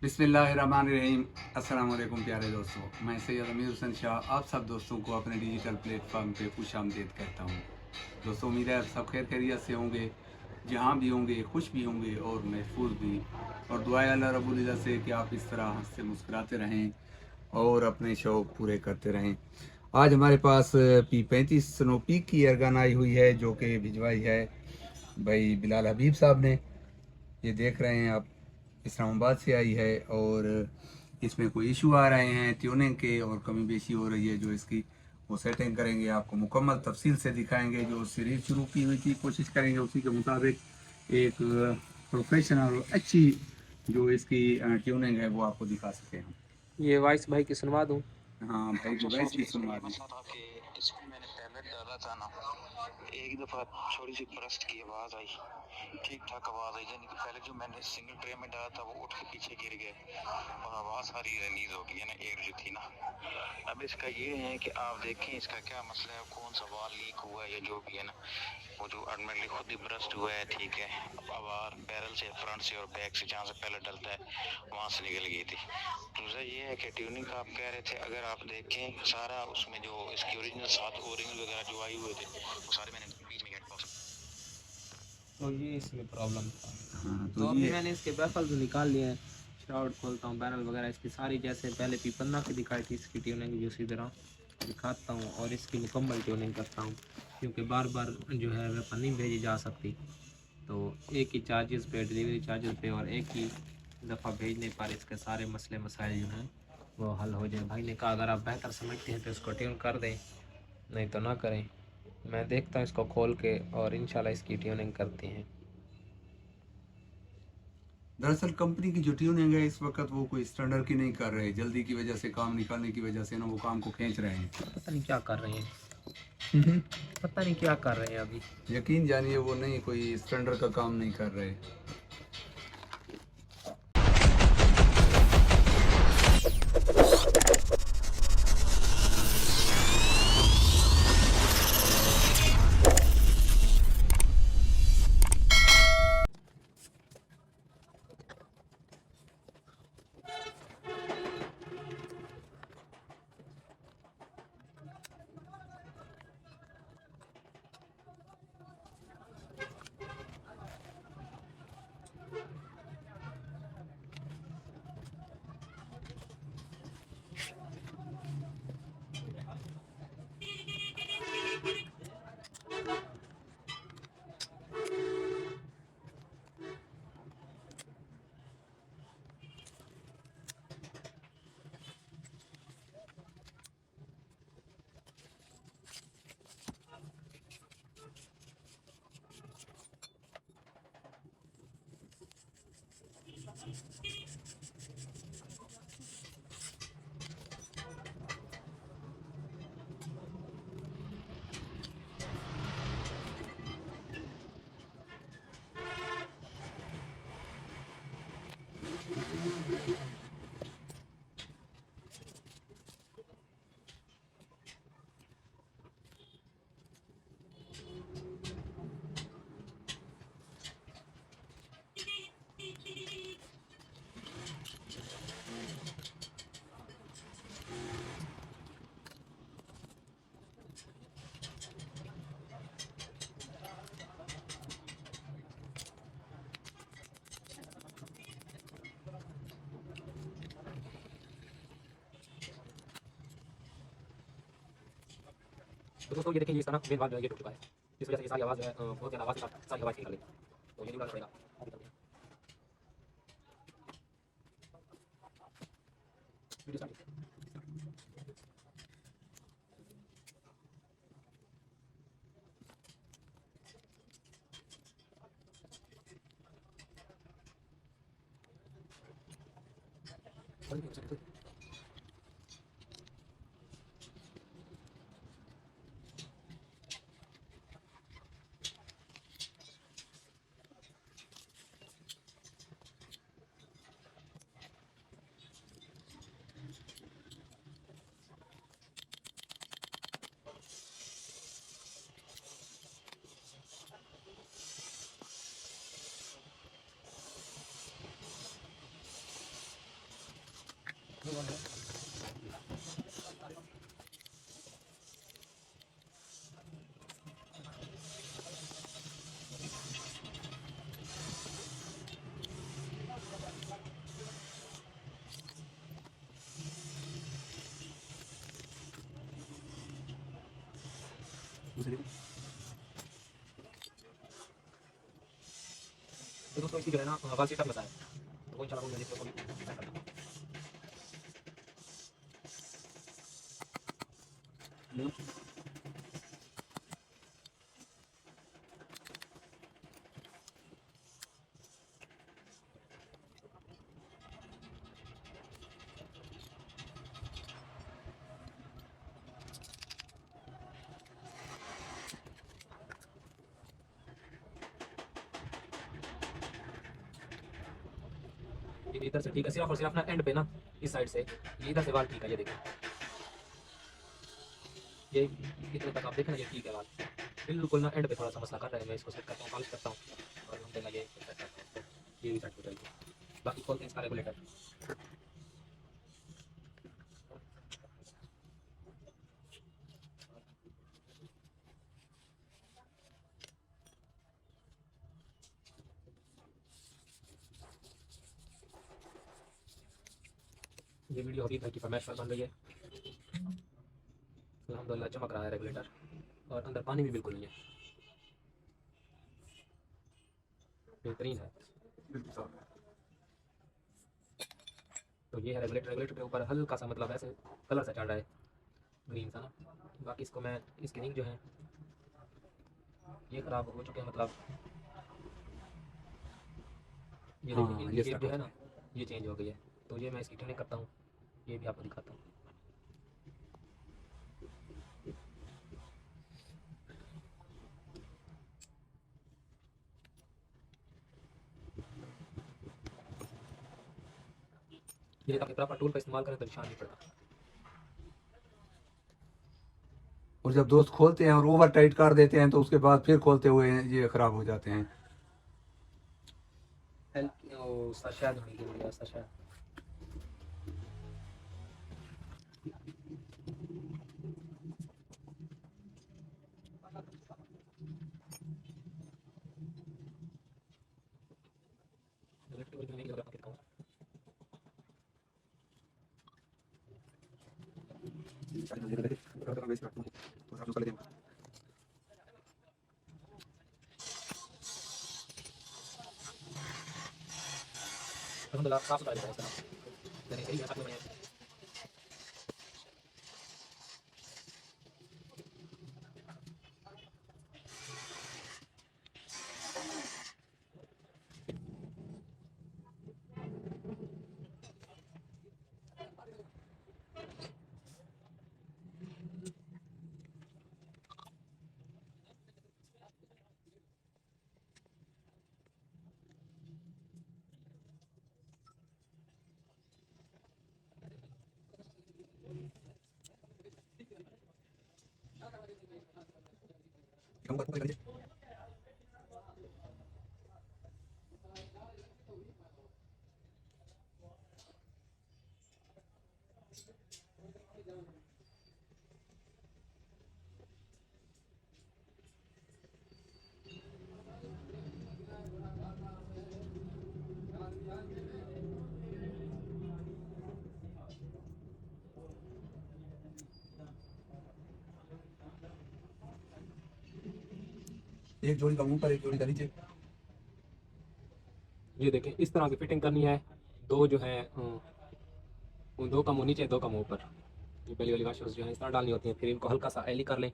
बिस्मिल्लाहिर्रहमानिर्रहीम। अस्सलाम वालेकुम प्यारे दोस्तों, मैं सैयद अमीर हुसैन शाह आप सब दोस्तों को अपने डिजिटल प्लेटफॉर्म पे खुश आमदीद कहता हूँ। दोस्तों, उम्मीद है आप सब खैर खैरियत से होंगे, जहाँ भी होंगे खुश भी होंगे और महफूज भी। और दुआ है अल्लाह रब्बुल इज़्ज़त से कि आप इस तरह हंसते मुस्कुराते रहें और अपने शौक़ पूरे करते रहें। आज हमारे पास P35 स्नो पीक की एयरगन आई हुई है, जो कि भिजवाई है भाई बिलाल हबीब साहब ने। ये देख रहे हैं आप, इस्लामाबाद से आई है और इसमें कोई इशू आ रहे हैं ट्यूनिंग के और कमी बेशी हो रही है। जो इसकी वो सेटिंग करेंगे, आपको मुकम्मल तफसील से दिखाएंगे। जो सीरीज शुरू की हुई थी, कोशिश करेंगे उसी के मुताबिक एक प्रोफेशनल अच्छी जो इसकी ट्यूनिंग है वो आपको दिखा सके हम। ये वॉइस भाई की सुनवा दूँ। हाँ भाई को वैसे की सुनवा दी। मसला था कि इसमें मैंने टैबलेट डाला था ना, एक दफ़ा थोड़ी सी ब्रस्ट की आवाज़ आई, ठीक ठाक आवाज़ आई, यानी कि पहले जो मैंने सिंगल ट्रे में डाला था वो उठ के पीछे गिर गए और आवाज़ सारी रिलीज़ हो गई है ना, एयर जो थी ना। अब इसका ये है कि आप देखें इसका क्या मसला है, कौन सा वाल लीक हुआ है या जो भी है ना, वो जो अल्टीमेटली खुद ही ब्रस्ट हुआ है, ठीक है। अब आवाज़ बैरल से, फ्रंट से और बैक से, जहाँ से पहले डलता है वहाँ से निकल गई थी। दूसरा ये है कि ट्यूनिंग का आप कह रहे थे, अगर आप देखें सारा उसमें जो इसकी ओरिजिनल 7 ओरिजिनल वगैरह जो आई हुए थे वो सारे मैंने बीच में हेड बॉक्स। तो ये इसमें प्रॉब्लम था। हाँ तो तो अभी ये मैंने इसके बैफल्स निकाल लिए हैं। श्राउड खोलता हूँ, बैरल वगैरह इसकी सारी, जैसे पहले P15 की दिखाई थी इसकी ट्यूनिंग उसी तरह दिखाता हूँ और इसकी मुकम्मल ट्यूनिंग करता हूँ, क्योंकि बार बार जो है वेपन नहीं भेजी जा सकती। तो एक ही चार्जेस पे, डिलीवरी चार्जेस पे और एक ही दफ़ा भेजने पर इसके सारे मसले मसाइल जो हैं वो हल हो जाए। भाई ने कहा अगर आप बेहतर समझते हैं तो इसको ट्यून कर दें, नहीं तो ना करें। मैं देखता हूँ इसको खोल के और इंशाल्लाह इसकी ट्यूनिंग करते हैं। दरअसल कंपनी की जो ट्यूनिंग है इस वक्त वो कोई स्टैंडर्ड की नहीं कर रहे, जल्दी की वजह से, काम निकालने की वजह से ना वो काम को खींच रहे हैं। पता नहीं क्या कर रहे हैं, पता नहीं क्या कर रहे हैं अभी। यकीन जानिए वो नहीं, कोई स्टैंडर्ड का काम नहीं कर रहे। तो दोस्तों ये देखिए, ये इसका ना मेन वाल्व जो है ये टूट चुका है। इस वजह से ये सारी आवाज़ जो है बहुत ज़्यादा आवाज़ के साथ सारी आवाज़ निकल रही है। तो ये निकालना पड़ेगा। आगे चलते हैं। Video start. तो दोस्तों इसकी जो है ना वाल सिस्टम बताया, तो वो इंशाल्लाह मैं इसको सेट करता हूँ। ये इधर से ठीक है, सिर्फ और सिर्फ ना एंड पे ना इस साइड से ये इधर से वाल ठीक है, ये देखो ये इतने तक आप देखें ना, ये ठीक है वाल बिल्कुल ना एंड पे थोड़ा सा मसला कर रहा है। मैं इसको सेट करता हूँ, पॉलिश करता हूँ और हम देना ये सेट करते हैं, ये भी सेट हो जाएगी। बाकी खोलते हैं इसका रेगुलेटर। ये वीडियो अभी 35 पर बन रही है। अल्हम्दुलिल्लाह चमक रहा है रेगुलेटर और अंदर पानी भी बिल्कुल नहीं है, बेहतरीन है। तो ये है रेगुलेटर। रेगुलेटर के ऊपर हल्का सा मतलब ऐसे कलर सा चढ़ रहा है, ग्रीन सा ना। बाकी इसको मैं इसके रिंग जो है ये ख़राब हो चुके हैं, मतलब ये हाँ देखिए ये इनकी शेप सेट जो हो है ना ये चेंज हो गई है। तो ये मैं इसकी ट्यूनिंग करता हूँ, ये भी आपको दिखाता हूँ। ये ताकि प्रॉपर टूल का इस्तेमाल करें तो निशान नहीं पड़ता। और जब दोस्त खोलते हैं और ओवर टाइट कर देते हैं तो उसके बाद फिर खोलते हुए ये ख़राब हो जाते हैं। शायद होने की वजह से शायद अलहमदुलिल्लाह साफ सुथरा है इसका, मैंने सही ऐसा बनाया है। एक जोड़ी का ऊपर एक जोड़ी का नीचे। ये देखें इस तरह की फिटिंग करनी है। दो जो है दो का मुंह नीचे दो का मुंह ऊपर, ये पहली वाली वाशर्स जो है इस तरह डालनी होती है। फिर इनको हल्का सा एली कर लें।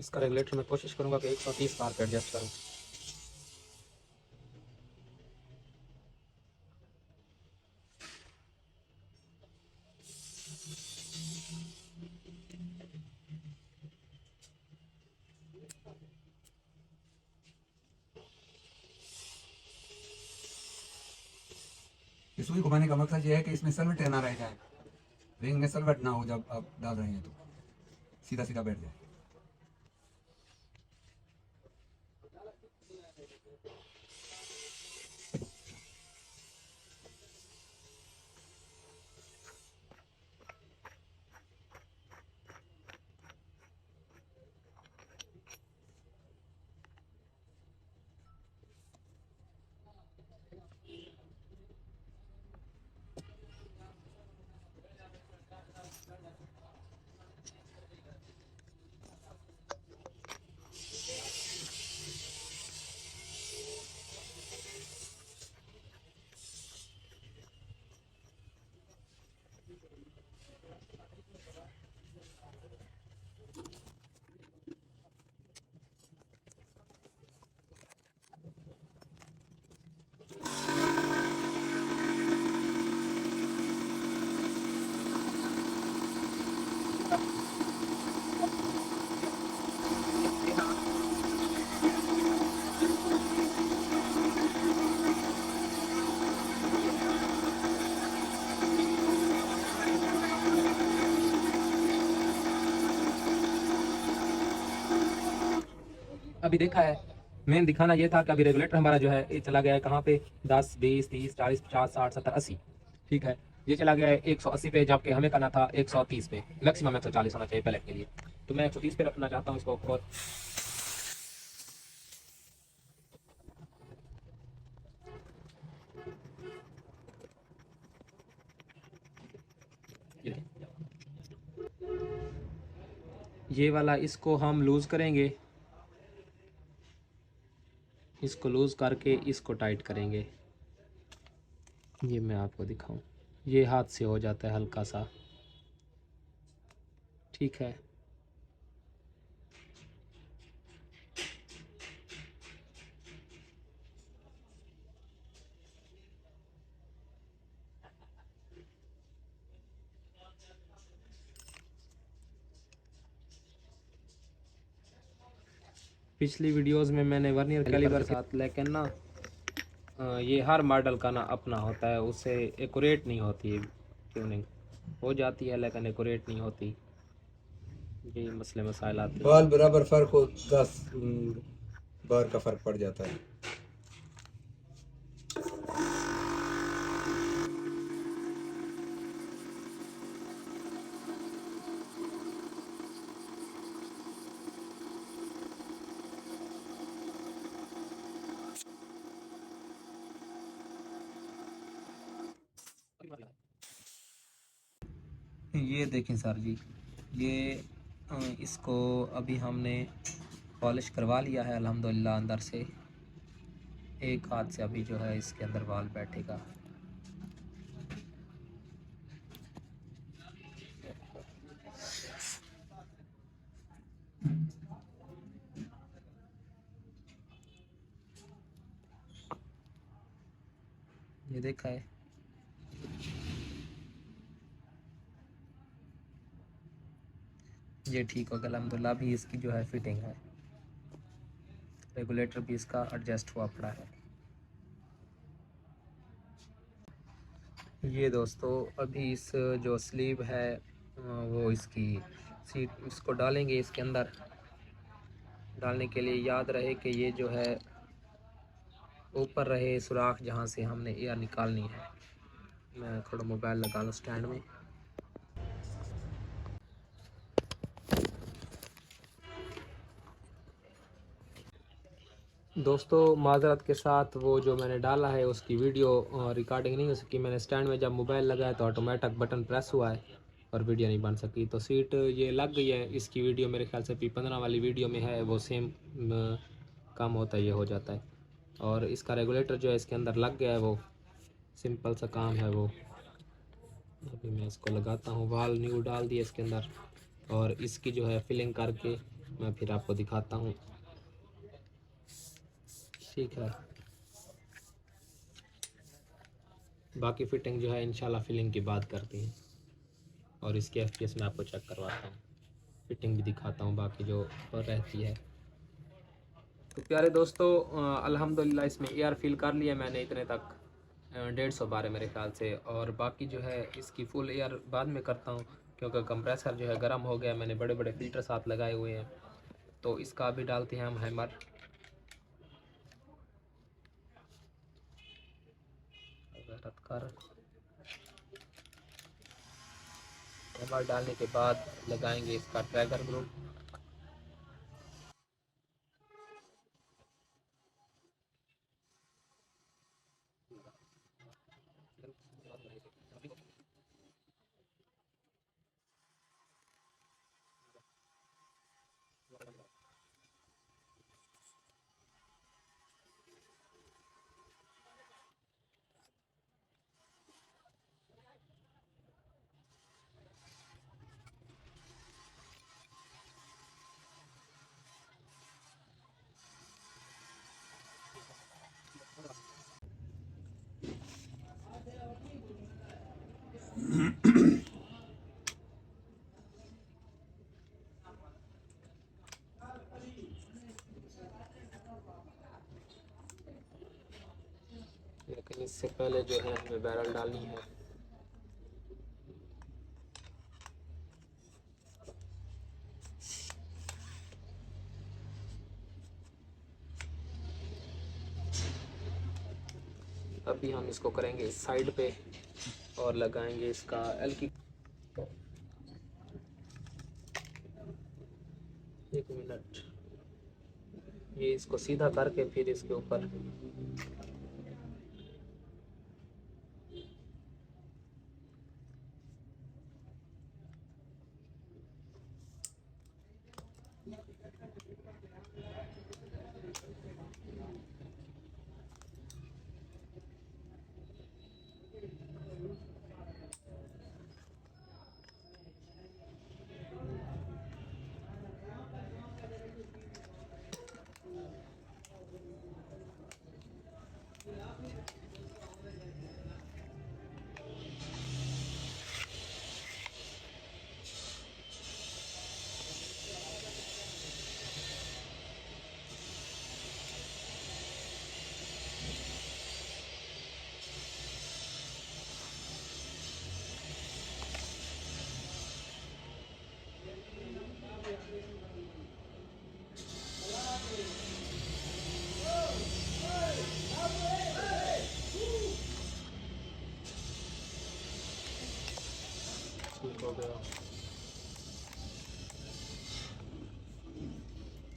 इसका रेगुलेटर मैं कोशिश करूँगा कि 130 बार पे एडजस्ट करूँ। इस सुई घुमाने का मकसद ये है कि इसमें सलवट ना रह जाए, रिंग में सलवट ना हो जब आप डाल रहे हैं तो सीधा सीधा बैठ जाए। अभी देखा है, मेन दिखाना ये था कि अभी रेगुलेटर हमारा जो है ये चला गया है कहाँ पे, 10, 20, 30, 40, 50, 60, 70, 80। ठीक है, ये चला गया है 180 पे, जबकि हमें करना था 130 पे। मैक्सिमम 140 होना चाहिए पैलेट के लिए, तो मैं 130 पे रखना चाहता हूँ इसको। और ये वाला इसको हम लूज़ करेंगे, इसको लूज़ करके इसको टाइट करेंगे। ये मैं आपको दिखाऊं, ये हाथ से हो जाता है हल्का सा। ठीक है, पिछली वीडियोस में मैंने वर्नियर कैलिपर के साथ, लेकिन ना ये हर मॉडल का ना अपना होता है, उससे एक्यूरेट नहीं होती है। ट्यूनिंग हो जाती है लेकिन एक्यूरेट नहीं होती, ये मसले मसाइल आते हैं। बाल बराबर फर्क हो, 10 बार का फर्क पड़ जाता है। ये देखें सर जी, ये इसको अभी हमने पॉलिश करवा लिया है अल्हम्दुलिल्लाह अंदर से। एक हाथ से अभी जो है इसके अंदर बाल बैठेगा। ये देखा है, ये ठीक हो गया अल्हम्दुलिल्लाह। अभी इसकी जो है फिटिंग है, रेगुलेटर भी इसका एडजस्ट हुआ पड़ा है। ये दोस्तों अभी इस जो स्लीव है वो इसकी सीट इसको डालेंगे इसके अंदर। डालने के लिए याद रहे कि ये जो है ऊपर रहे सुराख जहाँ से हमने एयर निकालनी है। मैं थोड़ा मोबाइल लगा लूँ स्टैंड में। दोस्तों माज़रत के साथ वो जो मैंने डाला है उसकी वीडियो रिकॉर्डिंग नहीं हो सकी। मैंने स्टैंड में जब मोबाइल लगाया तो ऑटोमेटिक बटन प्रेस हुआ है और वीडियो नहीं बन सकी। तो सीट ये लग गई है, इसकी वीडियो मेरे ख्याल से P15 वाली वीडियो में है, वो सेम काम होता है, ये हो जाता है। और इसका रेगुलेटर जो है इसके अंदर लग गया है, वो सिंपल सा काम है वो। अभी मैं इसको लगाता हूँ, वाल न्यू डाल दिया इसके अंदर और इसकी जो है फिलिंग करके मैं फिर आपको दिखाता हूँ। ठीक है, बाकी फिटिंग जो है इंशाल्लाह फिलिंग की बात करते हैं, और इसके FPS मैं आपको चेक करवाता हूँ, फिटिंग भी दिखाता हूँ बाकी जो रहती है। तो प्यारे दोस्तों, अल्हम्दुलिल्लाह इसमें एयर फिल कर लिया मैंने इतने तक, 150 बार है मेरे ख्याल से, और बाकी जो है इसकी फुल एयर बाद में करता हूँ, क्योंकि कंप्रेसर जो है गर्म हो गया, मैंने बड़े बड़े फिल्टर साथ लगाए हुए हैं। तो इसका अभी डालते हैं हम हैमर। रख कर हैमर डालने के बाद लगाएंगे इसका ट्रैगर ग्रुप। लेकिन इससे पहले जो है हमें बैरल डालनी है। अभी हम इसको करेंगे इस साइड पे और लगाएंगे इसका एल की। 1 मिनट, ये इसको सीधा करके फिर इसके ऊपर हो गया।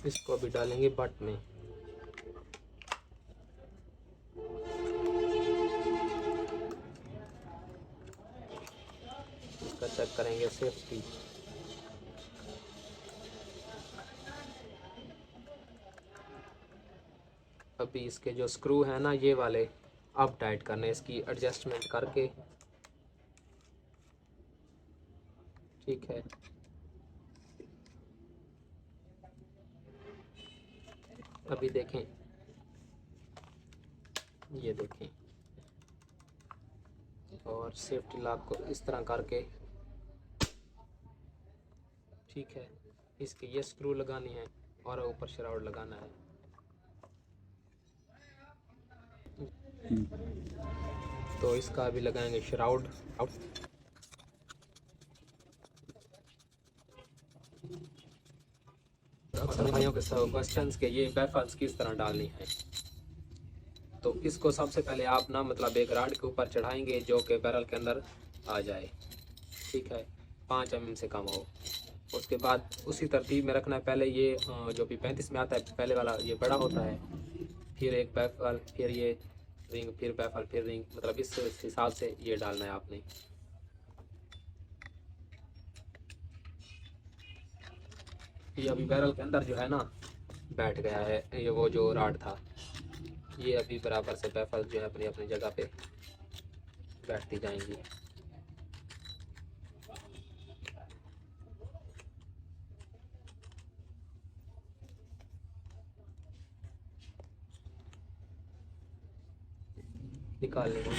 इसको अभी डालेंगे बट में। इसका चेक करेंगे सेफ्टी। अभी इसके जो स्क्रू है ना, ये वाले अब टाइट करने, इसकी एडजस्टमेंट करके। ठीक है, अभी देखें, ये देखें, और सेफ्टी लॉक को इस तरह करके। ठीक है, इसके ये स्क्रू लगानी है और ऊपर श्राउड लगाना है। तो इसका अभी लगाएंगे श्राउड। अक्सर भाइयों के सब क्वेश्चंस के ये बैफल्स किस तरह डालनी है। तो इसको सबसे पहले आप ना मतलब एक राड के ऊपर चढ़ाएंगे जो कि बैरल के अंदर आ जाए। ठीक है, 5 mm से कम हो। उसके बाद उसी तरतीब में रखना है। पहले ये जो भी 35 में आता है, पहले वाला ये बड़ा होता है, फिर एक बैफल, फिर ये रिंग, फिर बैफल, फिर रिंग, मतलब इस हिसाब से ये डालना है आपने। ये अभी बैरल के अंदर जो है ना बैठ गया है, ये वो जो राड था, ये अभी बराबर से बैफल जो है अपनी अपनी जगह पे बैठती जाएंगी। निकाल लेंगे।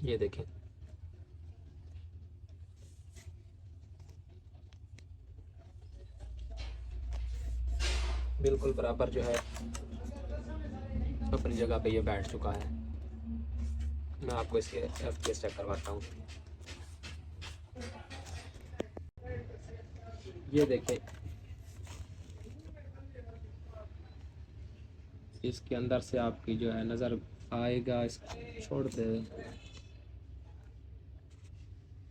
ये देखें, बिल्कुल बराबर जो है अपनी जगह पे ये बैठ चुका है। मैं आपको इसके FPS चेक करवाता हूँ। ये देखें, इसके अंदर से आपकी जो है नज़र आएगा। इस छोड़ दे,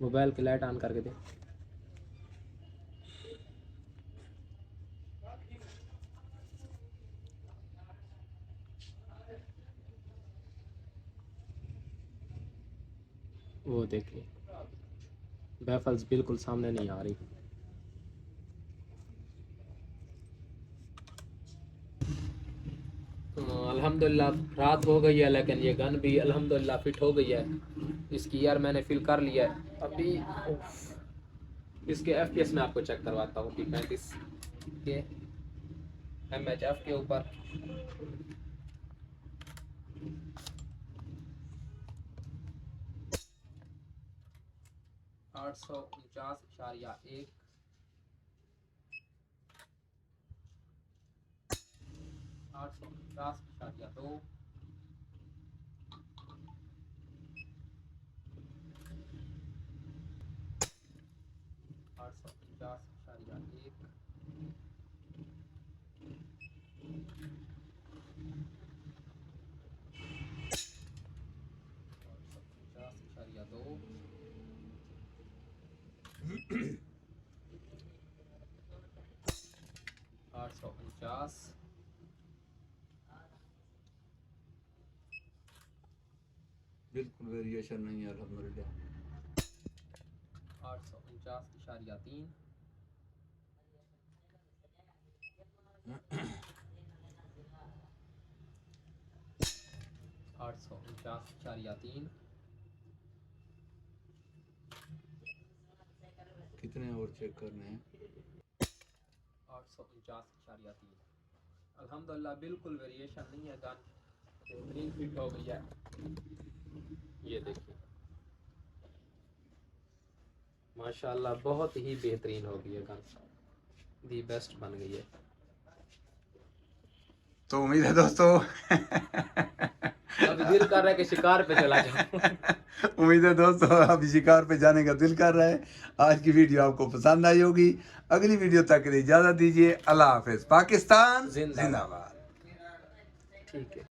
मोबाइल की लाइट ऑन करके दे। वो देखिए, बैफल्स बिल्कुल सामने नहीं आ रही। अल्हम्दुलिल्लाह रात हो गई है, लेकिन ये गन भी अल्हम्दुलिल्लाह फिट हो गई है। इसकी ईयर मैंने फिल कर लिया है। अभी इसके FPS में आपको चेक करवाता हूँ। P35 के MHF के ऊपर आठ सौ 49.1, 850.2, 850.1, 850.2, 849, बिल्कुल वेरिएशन नहीं है अल्हम्दुलिल्लाह। 849.3, 849.3, कितने और चेक करने हैं? 849.3। अल्हम्दुलिल्लाह बिल्कुल वेरिएशन नहीं है, गन बेहतरीन फिट हो गई है। ये देखिए माशाल्लाह बहुत ही बेहतरीन हो गई है गन, दी बेस्ट बन गई है। तो उम्मीद है दोस्तों अब दिल कर रहा है कि शिकार पे चला जाऊं। उम्मीद है दोस्तों अभी शिकार पे जाने का दिल कर रहा है। आज की वीडियो आपको पसंद आई होगी। अगली वीडियो तक के लिए इजाजत दीजिए। अल्लाह हाफिज। पाकिस्तान जिंदाबाद। जिंदाबाद। ठीक है।